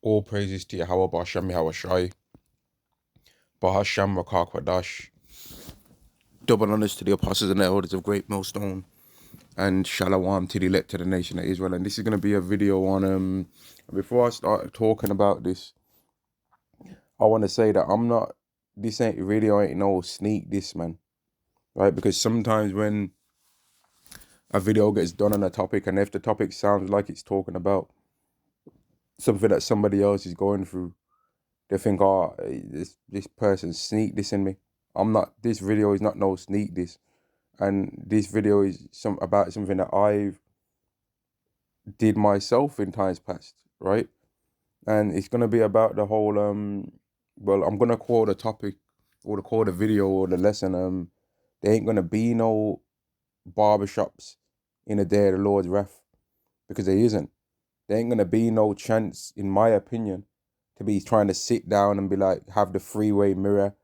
All praises to Yahweh Ba'Shem Yahushai, Bahashem Rakak Wadash. Double honors to the apostles and the elders of Great Millstone, and Shalom to the elect of the nation of Israel. And this is going to be a video on, before I start talking about this, I want to say that this video ain't no sneak diss, man. Right? Because sometimes when a video gets done on a topic, and if the topic sounds like it's talking about something that somebody else is going through, they think, oh, this person sneak dissing me. This video is not no sneak diss. And this video is about something that I've did myself in times past, right? And it's gonna be about the whole well, I'm gonna call the topic or call the video or the lesson there ain't gonna be no barbershops in the day of the Lord's wrath, because there isn't. There ain't gonna be no chance, in my opinion, to be trying to sit down and be like, have the freeway mirror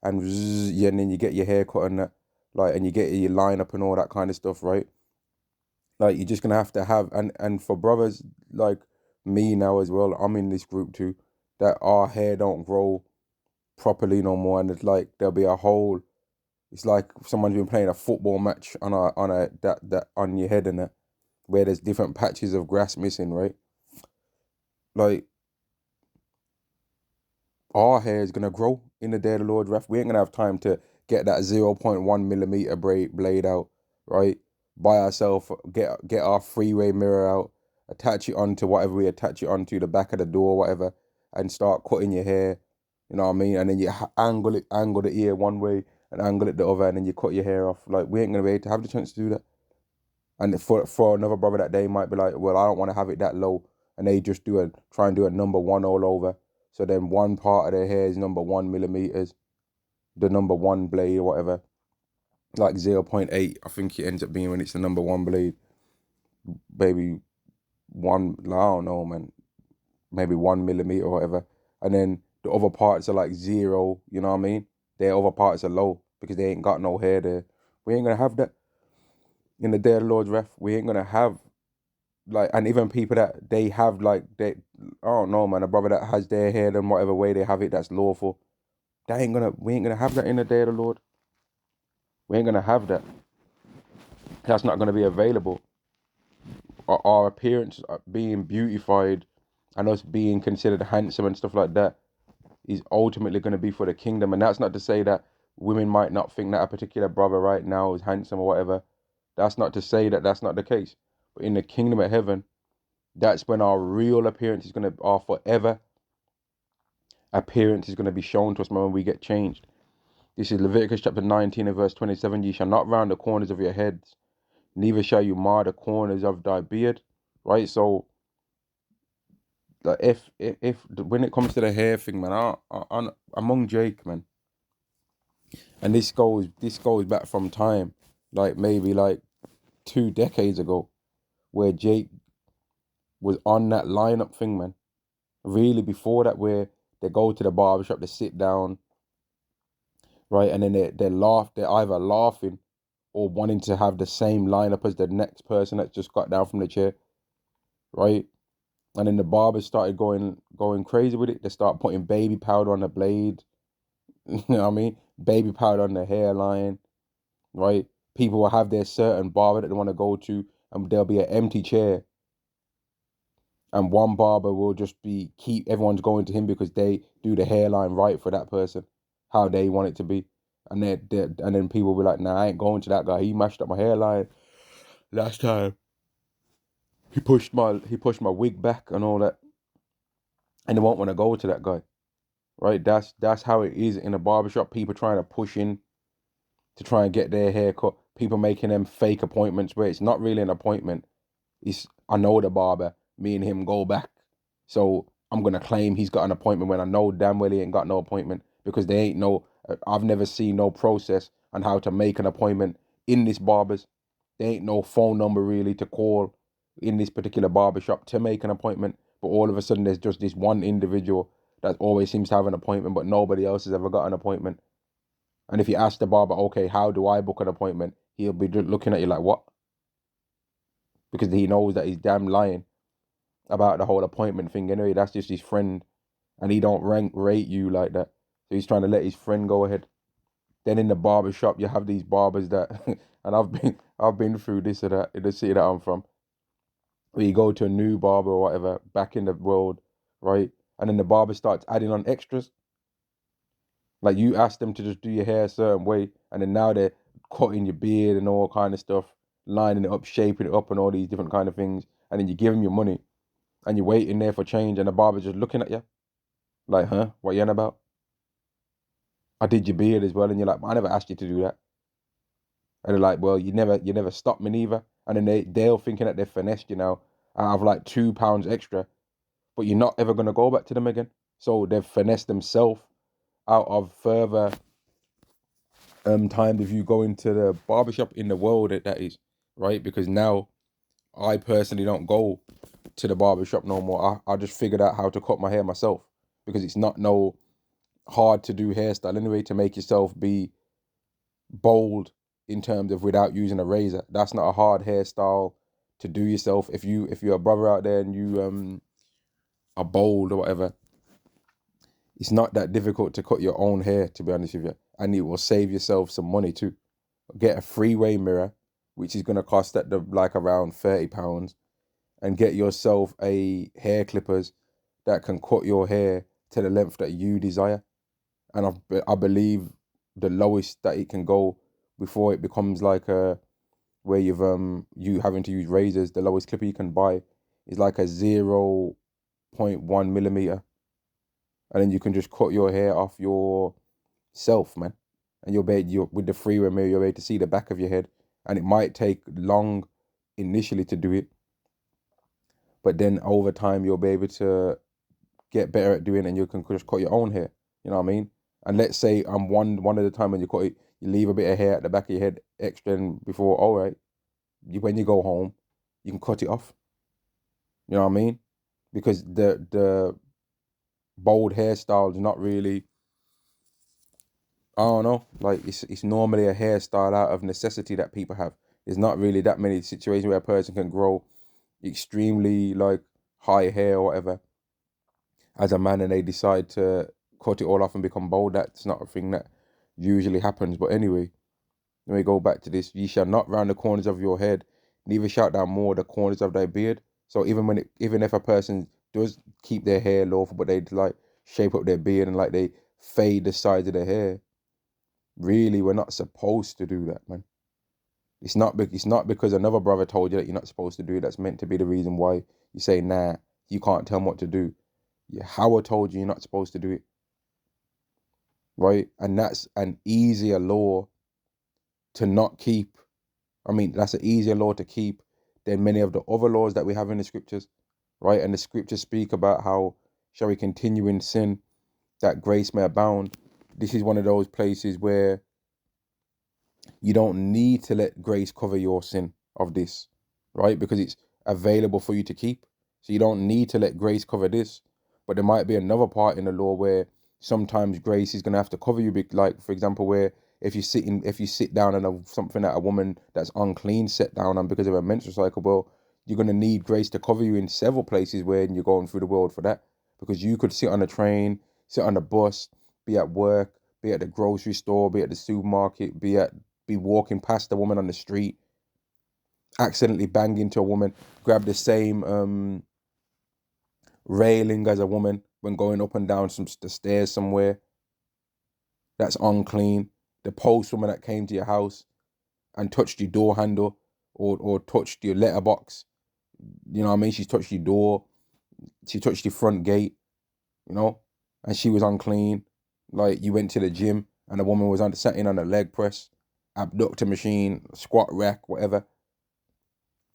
and yeah, and then you get your hair cut and that, like, and you get your line up and all that kind of stuff, right? Like, you're just gonna have to have, and for brothers like me now as well, I'm in this group too, that our hair don't grow properly no more, and it's like there'll be a whole, it's like someone's been playing a football match on on your head and that, where there's different patches of grass missing, right? Like, our hair is gonna grow in the day of the Lord wrath. We ain't gonna have time to get that 0.1 millimeter blade out, right? By ourselves, get our freeway mirror out, attach it onto whatever we attach it onto, the back of the door, whatever, and start cutting your hair. You know what I mean? And then you angle the ear one way and angle it the other, and then you cut your hair off. Like, we ain't gonna be able to have the chance to do that. And for another brother that day might be like, well, I don't want to have it that low, and they just try and do a number one all over. So then one part of their hair is number 1 millimeters, the number one blade or whatever, like 0.8, I think it ends up being when it's the number one blade. Maybe I don't know, man, maybe 1 millimeter or whatever. And then the other parts are like 0, you know what I mean? Their other parts are low because they ain't got no hair there. We ain't gonna have that in the day of the Lord's wrath. We ain't gonna have, like, and even people that they have, like, I don't know, man, a brother that has their hair in whatever way they have it that's lawful, we ain't gonna have that in the day of the Lord. We ain't gonna have that. That's not gonna be available. Our appearance being beautified and us being considered handsome and stuff like that is ultimately gonna be for the kingdom. And that's not to say that women might not think that a particular brother right now is handsome or whatever. That's not to say that that's not the case. But in the kingdom of heaven, that's when our real appearance is our forever appearance is gonna be shown to us when we get changed. This is Leviticus chapter 19 and verse 27. Ye shall not round the corners of your heads, neither shall you mar the corners of thy beard. Right? So, like, if when it comes to the hair thing, man, among Jake, man, and this goes back from time, like maybe like 2 decades ago, where Jake was on that lineup thing, man. Really, before that, where they go to the barbershop, they sit down, right, and then they're either laughing or wanting to have the same lineup as the next person that just got down from the chair, right? And then the barbers started going crazy with it. They start putting baby powder on the blade, you know what I mean? Baby powder on the hairline, right? People will have their certain barber that they want to go to, and there'll be an empty chair, and one barber will just keep everyone's going to him because they do the hairline right for that person, how they want it to be. And then people will be like, nah, I ain't going to that guy. He mashed up my hairline last time. He pushed my wig back and all that. And they won't want to go to that guy. Right? That's how it is in a barbershop. People trying to push in to try and get their hair cut. People making them fake appointments where it's not really an appointment. I know the barber, me and him go back. So I'm gonna claim he's got an appointment when I know damn well he ain't got no appointment, because I've never seen no process on how to make an appointment in this barber's. There ain't no phone number really to call in this particular barbershop to make an appointment. But all of a sudden there's just this one individual that always seems to have an appointment, but nobody else has ever got an appointment. And if you ask the barber, okay, how do I book an appointment? He'll be looking at you like, what? Because he knows that he's damn lying. about the whole appointment thing anyway. That's just his friend, and he don't rate you like that. So he's trying to let his friend go ahead. Then in the barber shop, you have these barbers that, and I've been through this or that in the city that I'm from. Where you go to a new barber or whatever back in the world, right? And then the barber starts adding on extras. Like you ask them to just do your hair a certain way, and then now they're cutting your beard and all kind of stuff, lining it up, shaping it up, and all these different kind of things. And then you give them your money, and you're waiting there for change, and the barber's just looking at you like, "Huh? What you on about? I did your beard as well," and you're like, "I never asked you to do that." And they're like, "Well, you never stopped me neither." And then they're thinking that they've finessed you now out of like £2 extra, but you're not ever gonna go back to them again. So they've finessed themselves out of further time if you go into the barbershop in the world that is, right? Because now I personally don't go to the barbershop no more. I just figured out how to cut my hair myself because it's not no hard to do hairstyle anyway to make yourself be bold in terms of without using a razor. That's not a hard hairstyle to do yourself. If you're a brother out there and you are bold or whatever, it's not that difficult to cut your own hair, to be honest with you. And it will save yourself some money too. Get a three-way mirror, which is gonna cost at the like around £30, and get yourself a hair clippers that can cut your hair to the length that you desire. And I believe the lowest that it can go before it becomes like a where you having to use razors, the lowest clipper you can buy is like a 0.1 millimeter, and then you can just cut your hair off yourself, man. And you with the freeway mirror, you're able to see the back of your head, and it might take long initially to do it, but then over time you'll be able to get better at doing it, and you can just cut your own hair. You know what I mean? And let's say one at a time when you cut it, you leave a bit of hair at the back of your head extra and before. All right, when you go home, you can cut it off. You know what I mean? Because the bold hairstyle is not really. I don't know. Like it's normally a hairstyle out of necessity that people have. There's not really that many situations where a person can grow extremely like high hair or whatever as a man and they decide to cut it all off and become bald. That's not a thing that usually happens. But anyway, let me go back to this. Ye shall not round the corners of your head, neither shalt thou more the corners of thy beard. So even if a person does keep their hair lawful, but they like shape up their beard and like they fade the sides of their hair, really we're not supposed to do that, man. It's not because another brother told you that you're not supposed to do it. That's meant to be the reason why you say, nah, you can't tell them what to do. Yeah, Howard told you you're not supposed to do it, right? And that's an easier law to not keep. I mean, that's an easier law to keep than many of the other laws that we have in the scriptures, right? And the scriptures speak about how shall we continue in sin that grace may abound. This is one of those places where you don't need to let grace cover your sin of this, right? Because it's available for you to keep. So you don't need to let grace cover this. But there might be another part in the law where sometimes grace is gonna have to cover you. Like for example, where if you sit down on something that a woman that's unclean sit down on because of a menstrual cycle, well, you're gonna need grace to cover you in several places when you're going through the world for that. Because you could sit on a train, sit on a bus, be at work, be at the grocery store, be at the supermarket, be walking past a woman on the street, accidentally bang into a woman, grab the same railing as a woman when going up and down the stairs somewhere. That's unclean. The postwoman that came to your house and touched your door handle or touched your letterbox. You know what I mean? She touched your door. She touched your front gate, you know, and she was unclean. Like you went to the gym and a woman was sat in on a leg press, abductor machine, squat rack, whatever,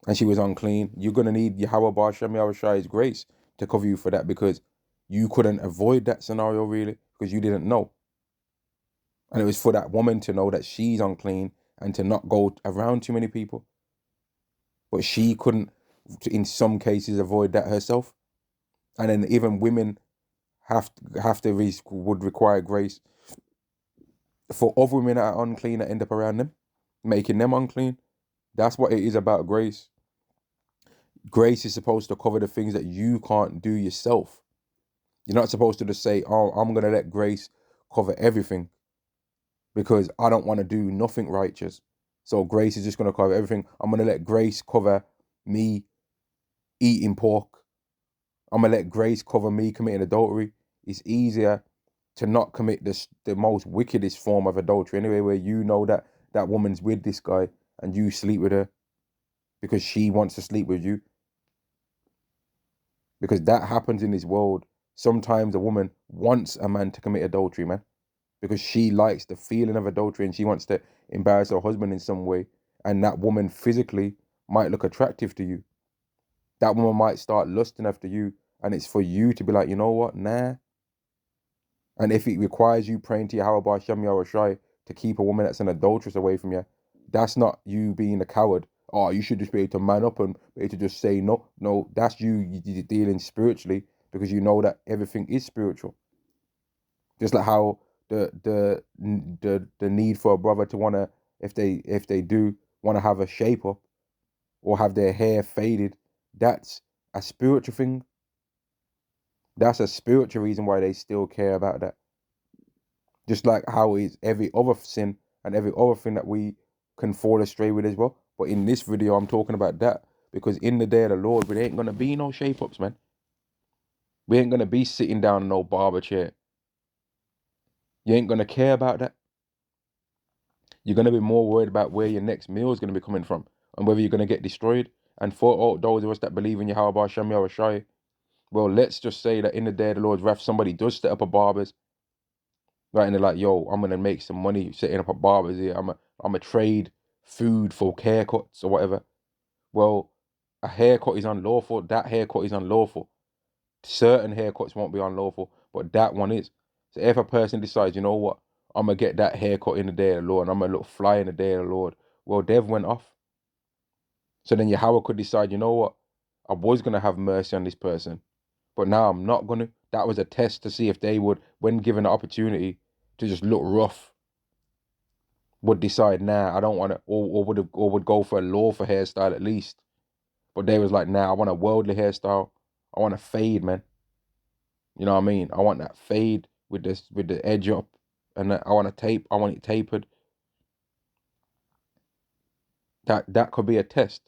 and she was unclean. You're gonna need Yahweh Shem Yahweh Shai's grace to cover you for that because you couldn't avoid that scenario really because you didn't know. And it was for that woman to know that she's unclean and to not go around too many people. But she couldn't, in some cases, avoid that herself. And then even women would require grace for other women that are unclean that end up around them, making them unclean. That's what it is about grace. Grace is supposed to cover the things that you can't do yourself. You're not supposed to just say, oh, I'm going to let grace cover everything because I don't want to do nothing righteous. So grace is just going to cover everything. I'm going to let grace cover me eating pork. I'm going to let grace cover me committing adultery. It's easier to not commit the most wickedest form of adultery anyway, where you know that that woman's with this guy and you sleep with her because she wants to sleep with you. Because that happens in this world. Sometimes a woman wants a man to commit adultery, man, because she likes the feeling of adultery and she wants to embarrass her husband in some way. And that woman physically might look attractive to you. That woman might start lusting after you, and it's for you to be like, you know what, nah. And if it requires you praying to Yahweh Shem Yahweh Shai to keep a woman that's an adulteress away from you, that's not you being a coward. Oh, you should just be able to man up and be able to just say no. No, that's you dealing spiritually because you know that everything is spiritual. Just like how the need for a brother to wanna, if they do wanna have a shape up or have their hair faded, that's a spiritual thing. That's a spiritual reason why they still care about that. Just like how is every other sin and every other thing that we can fall astray with as well. But in this video, I'm talking about that because in the day of the Lord, we ain't gonna be no shape ups, man. We ain't gonna be sitting down in no barber chair. You ain't gonna care about that. You're gonna be more worried about where your next meal is gonna be coming from and whether you're gonna get destroyed. And for all those of us that believe in Yahweh Shem Yahweh Shai, well, let's just say that in the day of the Lord's wrath, somebody does set up a barber's, right? And they're like, yo, I'm gonna make some money setting up a barber's here. I'm a trade food for haircuts or whatever. Well, a haircut is unlawful. That haircut is unlawful. Certain haircuts won't be unlawful, but that one is. So if a person decides, you know what, I'm gonna get that haircut in the day of the Lord, and I'm gonna look fly in the day of the Lord, well, Dev went off. So then Yahweh could decide, you know what, I was gonna have mercy on this person, but now I'm not gonna. That was a test to see if they would, when given the opportunity to just look rough, would decide, nah, I don't want to, or would go for a lawful hairstyle at least. But they was like, nah, I want a worldly hairstyle. I want a fade, man. You know what I mean? I want that fade with this with the edge up, and I want I want it tapered. That could be a test.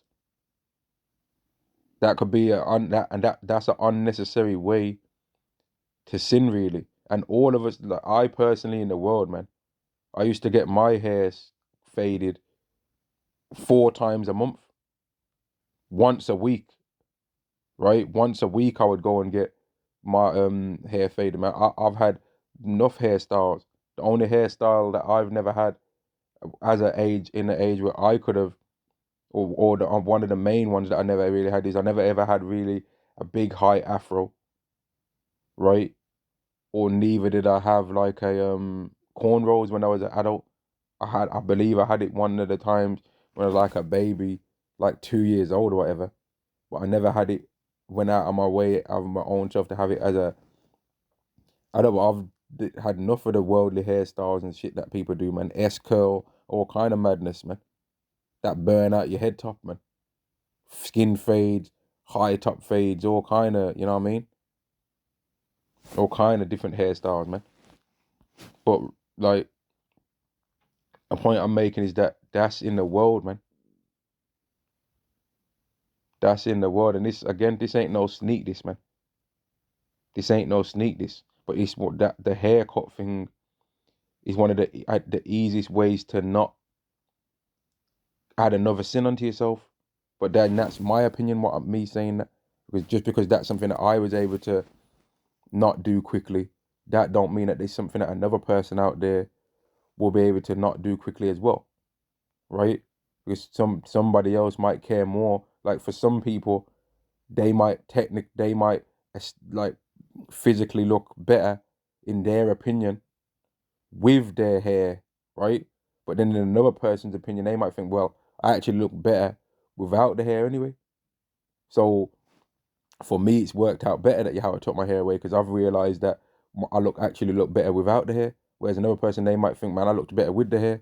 That could be that's an unnecessary way to sin, really. And all of us, like I personally in the world, man, I used to get my hair faded 4 times a month, once a week, right? Once a week, I would go and get my hair faded, man. I've had enough hairstyles. The only hairstyle that I've never had as an age in the age where I could have, or one of the main ones that I never really had is I never ever had really a big high afro, right? Or neither did I have like a cornrows when I was an adult. I believe I had it one of the times when I was like a baby, like 2 years old or whatever. But I never had it, went out of my way of my own self to have it as a, I don't know, I've had enough of the worldly hairstyles and shit that people do, man. S curl, all kind of madness, man. That burn out your head top, man. Skin fades, high top fades, all kind of, you know what I mean? All kind of different hairstyles, man. But like, a point I'm making is that that's in the world, man. That's in the world, and this again, this ain't no sneak this, man. This ain't no sneak this, but it's what that the haircut thing is one of the easiest ways to not add another sin onto yourself. But then that's my opinion. What me saying that, because just because that's something that I was able to not do quickly, that don't mean that there's something that another person out there will be able to not do quickly as well, right? Because somebody else might care more. Like for some people, they might like physically look better in their opinion with their hair, right? But then in another person's opinion, they might think, well, I actually look better without the hair anyway. So for me, it's worked out better that I took my hair away because I've realized that I actually look better without the hair. Whereas another person, they might think, man, I looked better with the hair.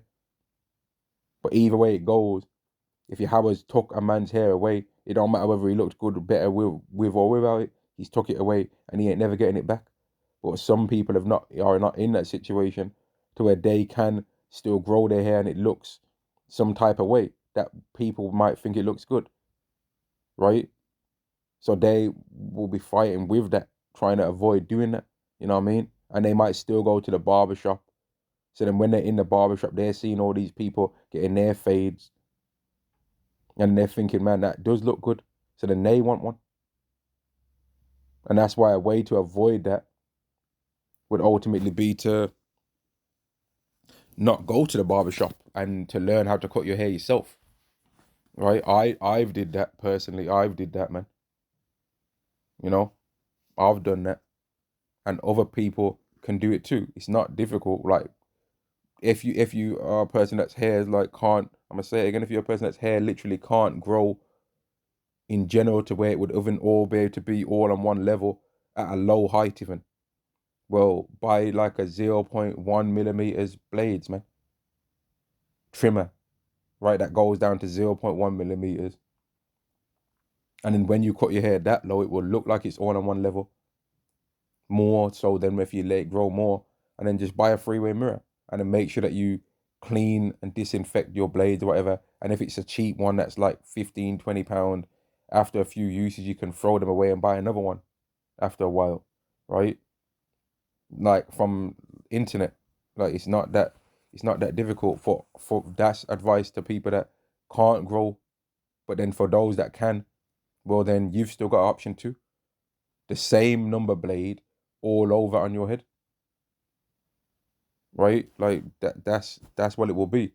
But either way it goes, if Yahweh's took a man's hair away, It don't matter whether he looked good or better with or without it. He's took it away and he ain't never getting it back. But some people are not in that situation to where they can still grow their hair and it looks some type of way that people might think it looks good, right? So they will be fighting with that, trying to avoid doing that. You know what I mean? And they might still go to the barber shop. So then when they're in the barber shop, they're seeing all these people getting their fades. And they're thinking, man, that does look good. So then they want one. And that's why a way to avoid that would ultimately be to not go to the barber shop and to learn how to cut your hair yourself. Right? I've did that personally. I've did that, man. You know, I've done that. And other people can do it too. It's not difficult. Like if you are a person that's hair like can't, I'm gonna say it again, if you're a person that's hair literally can't grow in general to where it would even all be able to be all on one level at a low height even. Well, buy like a 0.1 millimeters blades, man. Trimmer, right? That goes down to 0.1 millimeters. And then when you cut your hair that low, it will look like it's all on one level. More so than if you let it grow more. And then just buy a three-way mirror. And then make sure that you clean and disinfect your blades or whatever. And if it's a cheap one that's like 15, £20, after a few uses, you can throw them away and buy another one after a while, right? Like from internet. Like it's not that difficult for that's advice to people that can't grow. But then for those that can, well then you've still got option two. The same number blade all over on your head. Right? Like that's what it will be.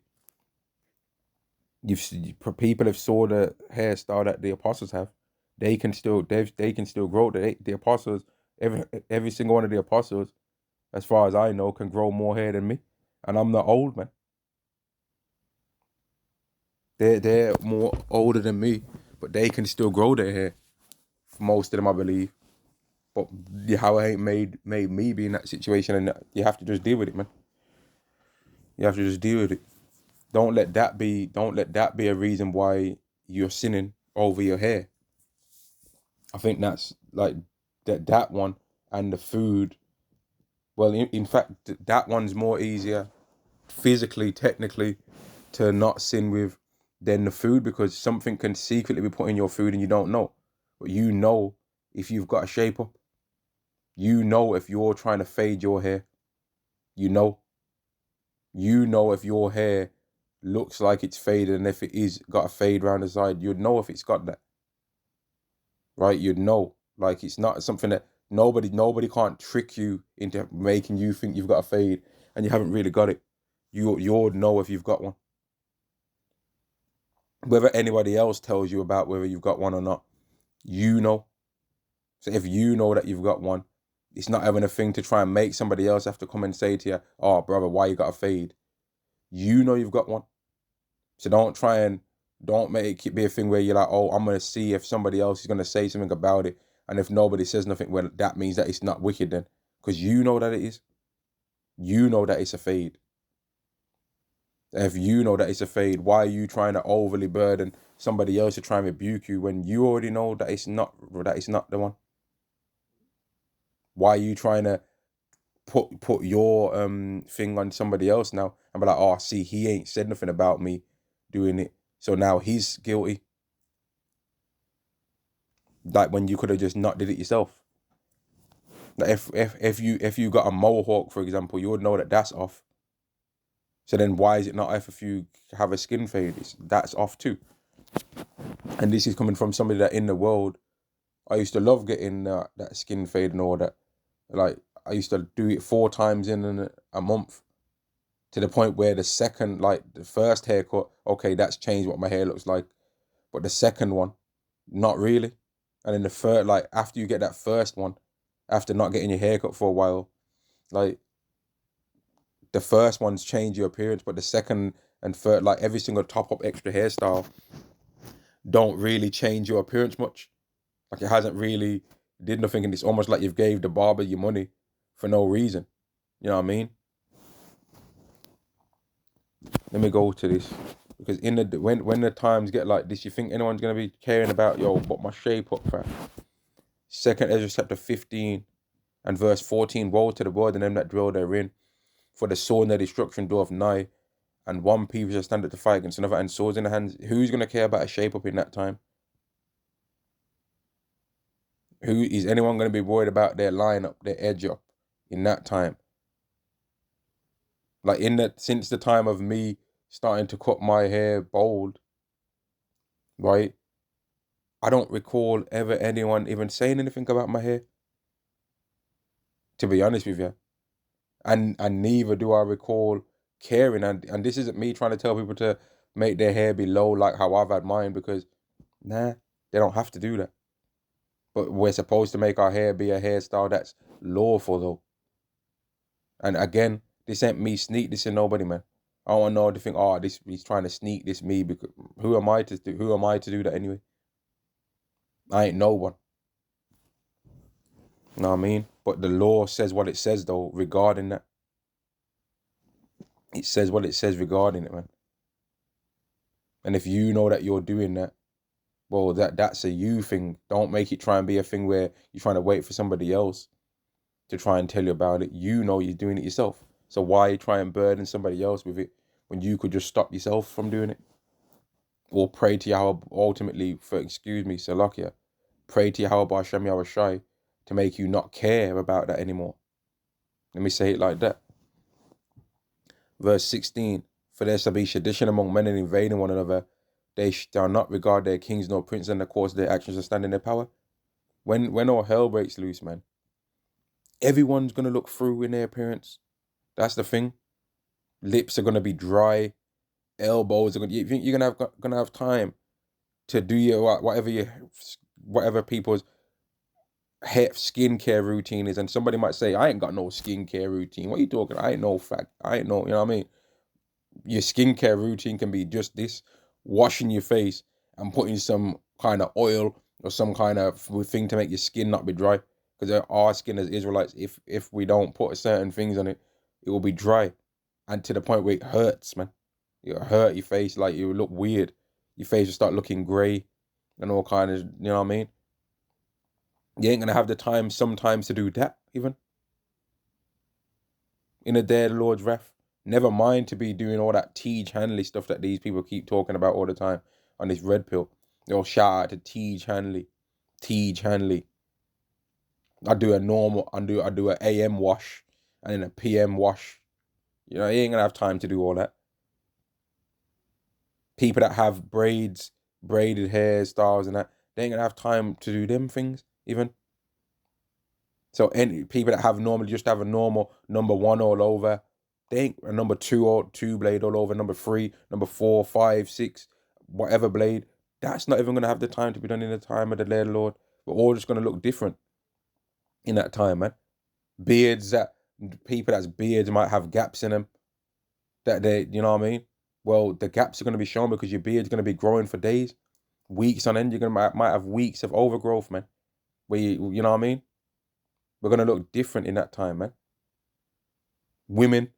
People have saw the hairstyle that the apostles have. They can still grow. The apostles, every single one of the apostles, as far as I know, can grow more hair than me, and I'm not old, man. They're more older than me, but they can still grow their hair. Most of them, I believe. But how it ain't made me be in that situation, and you have to just deal with it, man. You have to just deal with it. Don't let that be a reason why you're sinning over your hair. I think that's like that one and the food. Well, in fact, that one's more easier physically, technically, to not sin with than the food, because something can secretly be put in your food and you don't know. But you know if you've got a shape up. You know if you're trying to fade your hair. You know. You know if your hair looks like it's faded, and if it is got a fade around the side, you'd know if it's got that. Right? You'd know. Like it's not something that nobody can't trick you into making you think you've got a fade and you haven't really got it. You'll know if you've got one. Whether anybody else tells you about whether you've got one or not, you know. So if you know that you've got one, it's not having a thing to try and make somebody else have to come and say to you, "Oh, brother, why you got a fade?" You know you've got one. So don't make it be a thing where you're like, "Oh, I'm gonna see if somebody else is gonna say something about it," and if nobody says nothing, well, that means that it's not wicked then, because you know that it is. You know that it's a fade. If you know that it's a fade, why are you trying to overly burden somebody else to try and rebuke you when you already know that it's not the one? Why are you trying to put your thing on somebody else now and be like, oh, see, he ain't said nothing about me doing it, so now he's guilty? Like when you could have just not did it yourself. Like if you got a mohawk, for example, you would know that that's off. So then why is it not off if you have a skin fade? That's off too. And this is coming from somebody that in the world, I used to love getting that skin fade and all that. Like I used to do it 4 times in a month, to the point where the first haircut, okay, that's changed what my hair looks like, but the second one, not really. And then the third, like after you get that first one, after not getting your haircut for a while, like the first one's change your appearance, but the second and third, like every single top up extra hairstyle, don't really change your appearance much. Like it hasn't really did nothing, and it's almost like you've gave the barber your money for no reason. You know what I mean? Let me go to this. Because when the times get like this, you think anyone's gonna be caring about, yo, put my shape up, fam? Second Ezra chapter 15 and verse 14, woe to the word and them that dwell therein, for the sword and the destruction doth nigh, and one people shall stand up to fight against another, and swords in the hands. Who's gonna care about a shape up in that time? Who is anyone gonna be worried about their line up, their edge up in that time? Like since the time of me starting to cut my hair bald, right? I don't recall ever anyone even saying anything about my hair, to be honest with you. And neither do I recall caring. And this isn't me trying to tell people to make their hair be low like how I've had mine, because nah, they don't have to do that. But we're supposed to make our hair be a hairstyle that's lawful though. And again, this ain't me sneak this in nobody, man. I don't want no one to think, oh, this he's trying to sneak this me, because who am I to do that anyway? I ain't no one. You know what I mean? But the law says what it says though regarding that. It says what it says regarding it, man. And if you know that you're doing that, well, that's a you thing. Don't make it try and be a thing where you're trying to wait for somebody else to try and tell you about it. You know you're doing it yourself. So why try and burden somebody else with it when you could just stop yourself from doing it? Or pray to Yahweh ultimately for, excuse me, Salakia. Pray to Yahweh Ba'Shem Yahweh Shai to make you not care about that anymore. Let me say it like that. Verse 16, for there shall be sedition among men and invading one another. They shall not regard their kings nor princes, and the course of their actions shall stand in their power. When all hell breaks loose, man, everyone's going to look through in their appearance. That's the thing. Lips are going to be dry. Elbows are going to... You think you're going to have time to do your whatever people's skincare routine is? And somebody might say, I ain't got no skincare routine. What are you talking? I ain't no fact. I ain't no... You know what I mean? Your skincare routine can be just this: washing your face and putting some kind of oil or some kind of thing to make your skin not be dry. Because our skin as Israelites, if we don't put certain things on it, it will be dry, and to the point where it hurts, man. It'll hurt your face, like it will look weird. Your face will start looking grey and all kind of, you know what I mean? You ain't gonna have the time sometimes to do that, even in a day of the Lord's wrath. Never mind to be doing all that Tej Hanley stuff that these people keep talking about all the time on this red pill. They'll shout out to Tej Hanley. Tej Hanley. I do a AM wash and then a PM wash. You know, you ain't gonna have time to do all that. People that have braids, braided hairstyles and that, they ain't gonna have time to do them things even. So any people that just have a normal number 1 all over, they ain't a number 2 or 2 blade all over, number 3, number 4, 5, 6, whatever blade. That's not even gonna have the time to be done in the time of the Lord. We're all just gonna look different in that time, man. People that's beards might have gaps in them that they, you know what I mean? Well, the gaps are gonna be shown because your beard's gonna be growing for days, weeks on end. You're gonna might have weeks of overgrowth, man. Where you know what I mean? We're gonna look different in that time, man. Women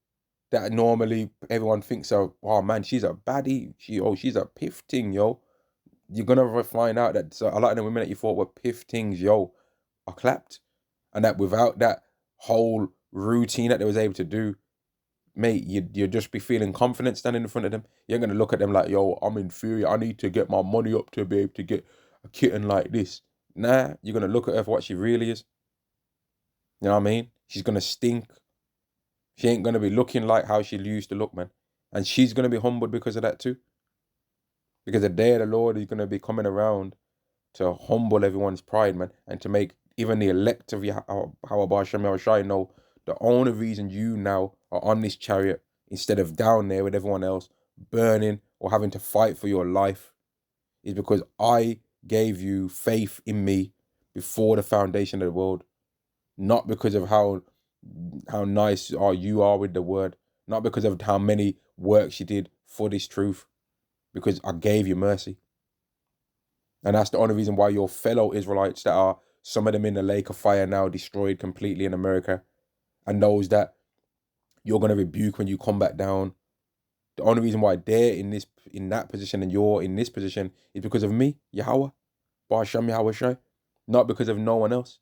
that normally everyone thinks of, oh man, she's a baddie. She's a piff ting, yo. You're gonna find out that a lot of the women that you thought were piff tings, yo, are clapped. And that without that whole routine that they was able to do, mate, you'd just be feeling confident standing in front of them. You ain't gonna look at them like, yo, I'm inferior. I need to get my money up to be able to get a kitten like this. Nah, you're gonna look at her for what she really is. You know what I mean? She's gonna stink. She ain't gonna be looking like how she used to look, man. And she's gonna be humbled because of that too. Because the day of the Lord is gonna be coming around to humble everyone's pride, man, and to make even the elect of Yahweh Shem Shai know the only reason you now are on this chariot instead of down there with everyone else, burning or having to fight for your life, is because I gave you faith in me before the foundation of the world. Not because of how nice you are with the word, not because of how many works you did for this truth, because I gave you mercy. And that's the only reason why your fellow Israelites that are, some of them in the lake of fire now, destroyed completely in America, and those that you're going to rebuke when you come back down, The only reason why they're in that position and you're in this position is because of me, Yahweh, Ba'ashem Yahweh Shai, not because of no one else.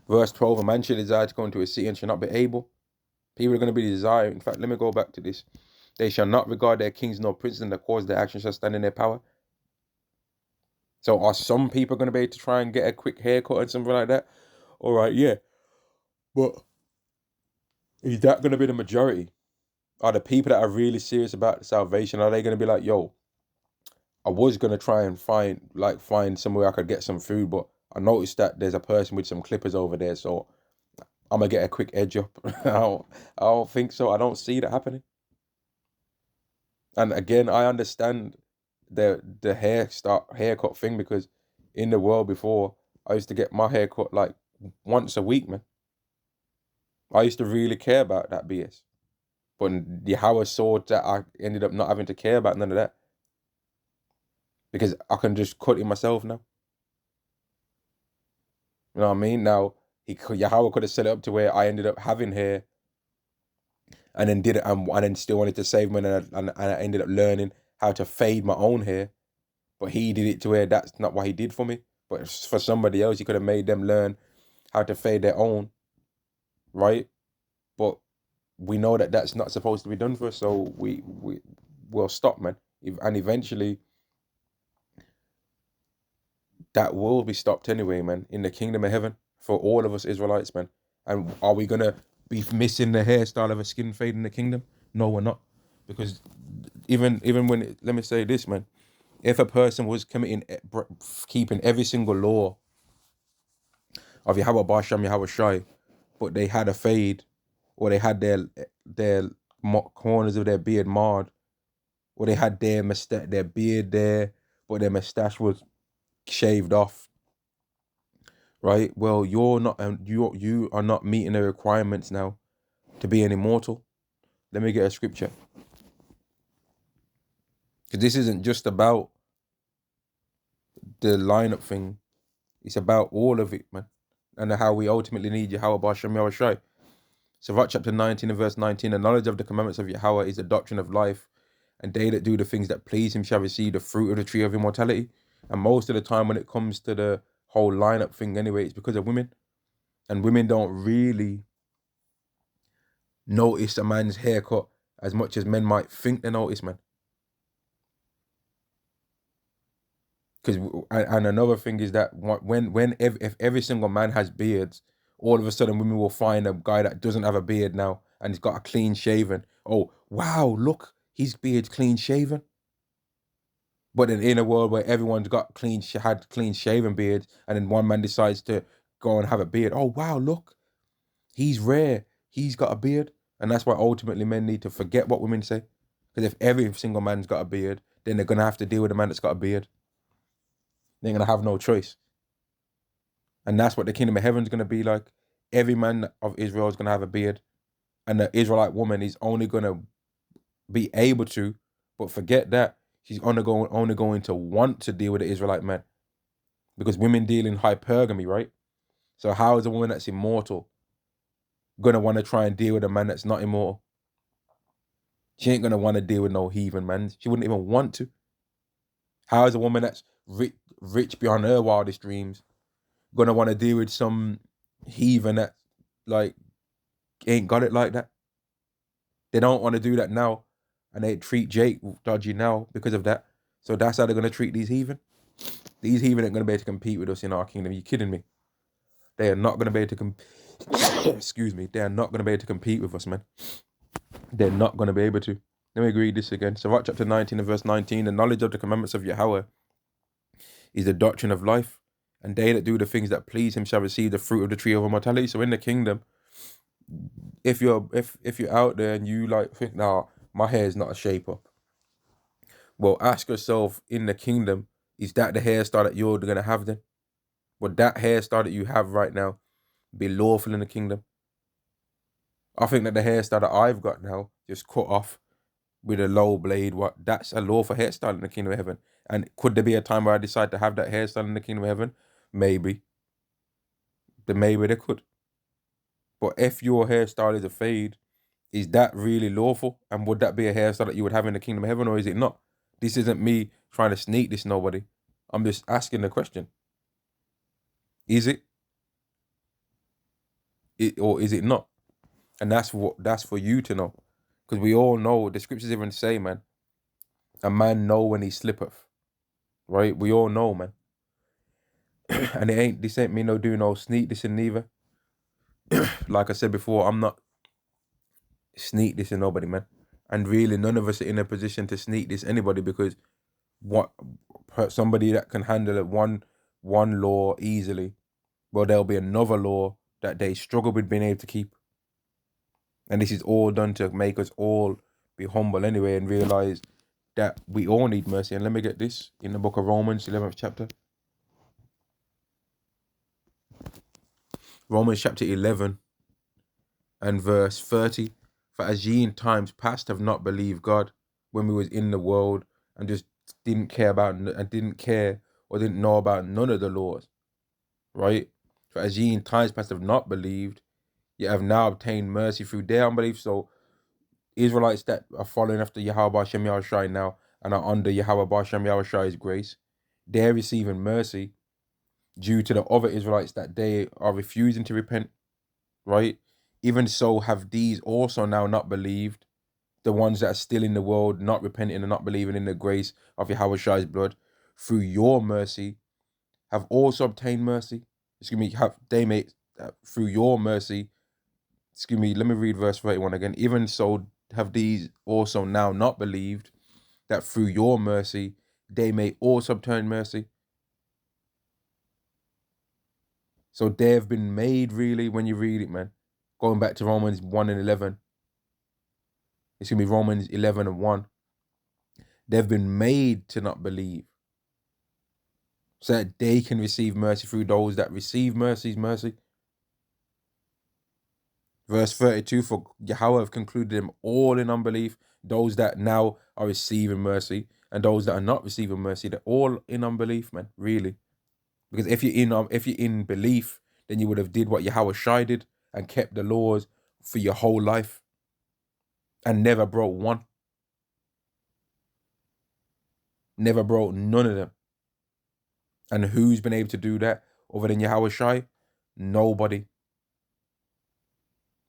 Verse 12, a man shall desire to go into a city and shall not be able. People are going to be desiring. In fact, let me go back to this. They shall not regard their kings nor princes, and the cause of their actions shall stand in their power. So are some people going to be able to try and get a quick haircut and something like that? All right, yeah. But is that going to be the majority? Are the people that are really serious about salvation, are they going to be like, yo, I was going to try and find somewhere I could get some food, but I noticed that there's a person with some clippers over there, so I'm going to get a quick edge up. I don't think so. I don't see that happening. And again, I understand the haircut thing, because in the world before, I used to get my haircut like once a week, man. I used to really care about that BS. But Yahweh saw that I ended up not having to care about none of that, because I can just cut it myself now. You know what I mean? Now, Yahweh could have set it up to where I ended up having hair and then did it, and then still wanted to save me, and I ended up learning how to fade my own hair. But he did it to where that's not what he did for me. But for somebody else, he could have made them learn how to fade their own, right? But we know that that's not supposed to be done for us, so will stop, man. And eventually, that will be stopped anyway, man, in the kingdom of heaven for all of us Israelites, man. And are we gonna be missing the hairstyle of a skin fade in the kingdom? No, we're not, because even when, let me say this, man, if a person was keeping every single law of Yahweh Ba'ashem Yahweh Shai, but they had a fade, or they had their corners of their beard marred, or they had their beard there, but their mustache was shaved off, right? Well, you are not meeting the requirements now to be an immortal. Let me get a scripture, because this isn't just about the lineup thing; it's about all of it, man, and how we ultimately need Yahweh Ba'ashem Yahweh Shai. Sirach chapter 19 and verse 19, the knowledge of the commandments of Yahweh is the doctrine of life, and they that do the things that please him shall receive the fruit of the tree of immortality. And most of the time when it comes to the whole lineup thing anyway, it's because of women. And women don't really notice a man's haircut as much as men might think they notice, man. Because and another thing is that if every single man has beards, all of a sudden women will find a guy that doesn't have a beard now and he's got a clean shaven. Oh wow, look, his beard's clean shaven. But then in a world where everyone's got had clean shaven beards, and then one man decides to go and have a beard, oh wow, look, he's rare, he's got a beard. And that's why ultimately men need to forget what women say. Because if every single man's got a beard, then they're gonna have to deal with a man that's got a beard. They're gonna have no choice. And that's what the kingdom of heaven is gonna be like. Every man of Israel is gonna have a beard, and the Israelite woman is only gonna be able to, but forget that, she's only going to want to deal with the Israelite man, because women deal in hypergamy, right? So how is a woman that's immortal gonna want to try and deal with a man that's not immortal? She ain't gonna want to deal with no heathen man. She wouldn't even want to. How is a woman that's rich beyond her wildest dreams gonna want to deal with some heathen that like ain't got it like that? They don't want to do that now, and they treat Jake dodgy now because of that. So that's how they're gonna treat these heathen. These heathen ain't gonna be able to compete with us in our kingdom. Are you kidding me? They are not gonna be able to excuse me. They are not gonna be able to compete with us, man. They're not gonna be able to. Let me read this again. Sirach chapter 19 and verse 19. The knowledge of the commandments of Yahweh is the doctrine of life, and they that do the things that please him shall receive the fruit of the tree of immortality. So in the kingdom, if you're out there and you like think, nah, my hair is not a shape up. Well, ask yourself, in the kingdom, is that the hairstyle that you're gonna have then? Would that hairstyle that you have right now be lawful in the kingdom? I think that the hairstyle that I've got now, just cut off with a low blade, that's a lawful hairstyle in the kingdom of heaven. And could there be a time where I decide to have that hairstyle in the kingdom of heaven? Maybe. Maybe there could. But if your hairstyle is a fade, Is that really lawful? And would that be a hairstyle that you would have in the kingdom of heaven, or is it not? This isn't me trying to sneak this nobody. I'm just asking the question. Is it or is it not? And that's for you to know. Because we all know the scriptures even say, man, a man know when he slippeth. Right? We all know, man. And this ain't me no doing no sneak this and neither. Like I said before, I'm not sneak this and nobody, man. And really none of us are in a position to sneak this anybody, because what somebody that can handle it one law easily, well, there'll be another law that they struggle with being able to keep. And this is all done to make us all be humble anyway and realize that we all need mercy. And let me get this in the book of Romans, 11th chapter. Romans chapter 11 and verse 30. For as ye in times past have not believed God when we was in the world, and just didn't care or didn't know about none of the laws, right? For as ye in times past have not believed, ye have now obtained mercy through their unbelief. So Israelites that are following after Yahweh Shem Yahushai now and are under Yahweh Shem Yahushai's grace, they're receiving mercy due to the other Israelites that they are refusing to repent, right? Even so have these also now not believed, the ones that are still in the world, not repenting and not believing in the grace of Yahweh's blood, through your mercy, have also obtained mercy. Through your mercy, let me read verse 31 again. Even so have these also now not believed, that through your mercy they may also obtain mercy. So they've been made, really, when you read it, man. Going back to Romans 1 and 11. It's going to be Romans 11 and 1. They've been made to not believe, so that they can receive mercy through those that receive mercy. Verse 32, for Yahweh have concluded them all in unbelief, those that now are receiving mercy, and those that are not receiving mercy, they're all in unbelief, man, really. Because if you're in belief, then you would have did what Yahweh did and kept the laws for your whole life and never broke one. Never broke none of them. And who's been able to do that other than Yahweh? Nobody.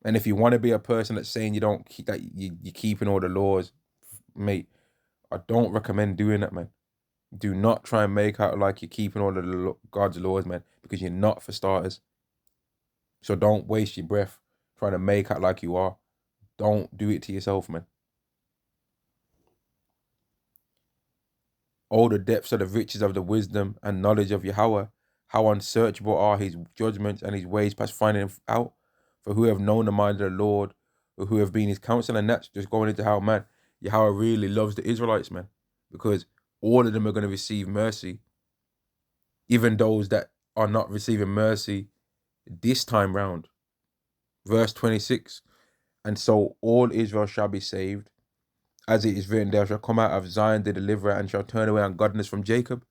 And if you want to be a person that's saying you don't keep that, you're keeping all the laws, mate, I don't recommend doing that, man. Do not try and make out like you're keeping all of God's laws, man, because you're not, for starters. So don't waste your breath trying to make out like you are. Don't do it to yourself, man. Oh, the depths of the riches of the wisdom and knowledge of Yahweh. How unsearchable are his judgments and his ways past finding out. For who have known the mind of the Lord, or who have been his counsel. And that's just going into how, man, Yahweh really loves the Israelites, man. Because all of them are going to receive mercy. Even those that are not receiving mercy this time round. Verse 26. And so all Israel shall be saved. As it is written, there shall come out of Zion the deliverer, and shall turn away ungodliness from Jacob.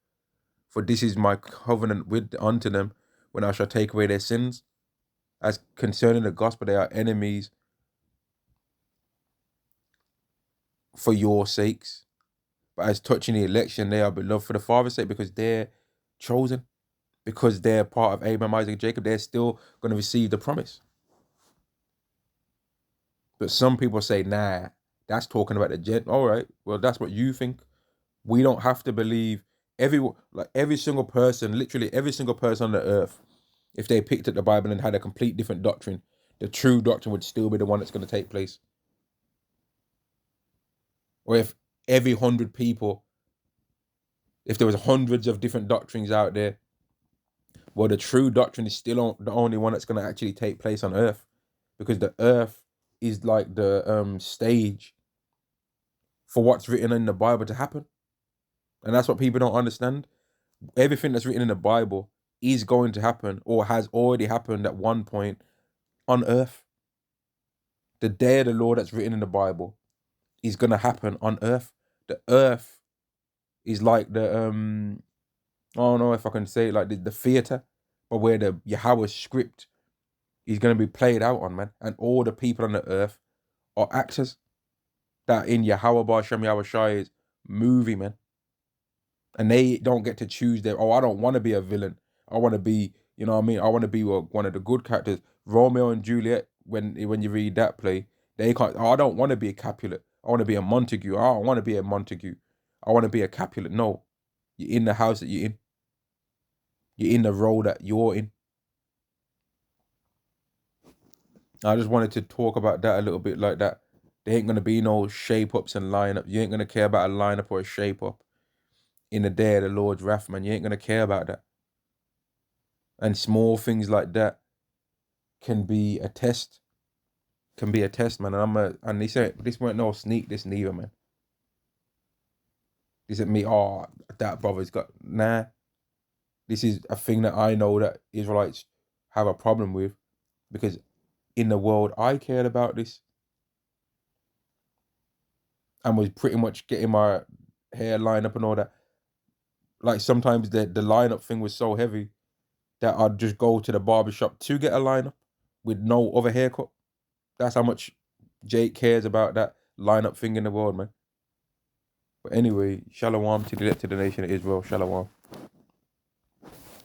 For this is my covenant unto them, when I shall take away their sins. As concerning the gospel, they are enemies for your sakes. But as touching the election, they are beloved for the Father's sake, because they're chosen. Because they're part of Abraham, Isaac, and Jacob, they're still going to receive the promise. But some people say, nah, that's talking about the gent. All right, well, that's what you think. We don't have to believe every single person, literally every single person on the earth, if they picked up the Bible and had a complete different doctrine, the true doctrine would still be the one that's going to take place. Or if every 100 people, if there was hundreds of different doctrines out there, well, the true doctrine is still the only one that's going to actually take place on earth, because the earth is like the stage for what's written in the Bible to happen. And that's what people don't understand. Everything that's written in the Bible is going to happen, or has already happened at one point on earth. The day of the Lord that's written in the Bible is going to happen on earth. The earth is like the I don't know if I can say it, like the theater, but where the Yahweh script is going to be played out on, man. And all the people on the earth are actors that in Yahweh Shem Yahweh Shai's movie, man. And they don't get to choose their, I don't want to be a villain. I want to be, you know what I mean? I want to be one of the good characters. Romeo and Juliet, when you read that play, they can't, I don't want to be a Capulet. I want to be a Montague. I don't want to be a Montague. I want to be a Capulet. No. You're in the house that you're in. You're in the role that you're in. I just wanted to talk about that a little bit like that. There ain't going to be no shape-ups and line-up. You ain't going to care about a line-up or a shape-up in the day of the Lord's wrath, man. You ain't going to care about that. And small things like that can be a test. Man. And they say this weren't no sneak this neither, man. This isn't me, oh, that brother's got, nah. This is a thing that I know that Israelites have a problem with, because in the world I cared about this and was pretty much getting my hair lined up and all that. Like sometimes the lineup thing was so heavy that I'd just go to the barbershop to get a lineup with no other haircut. That's how much Jake cares about that lineup thing in the world, man. But anyway, shalom to the nation of Israel. Shalom.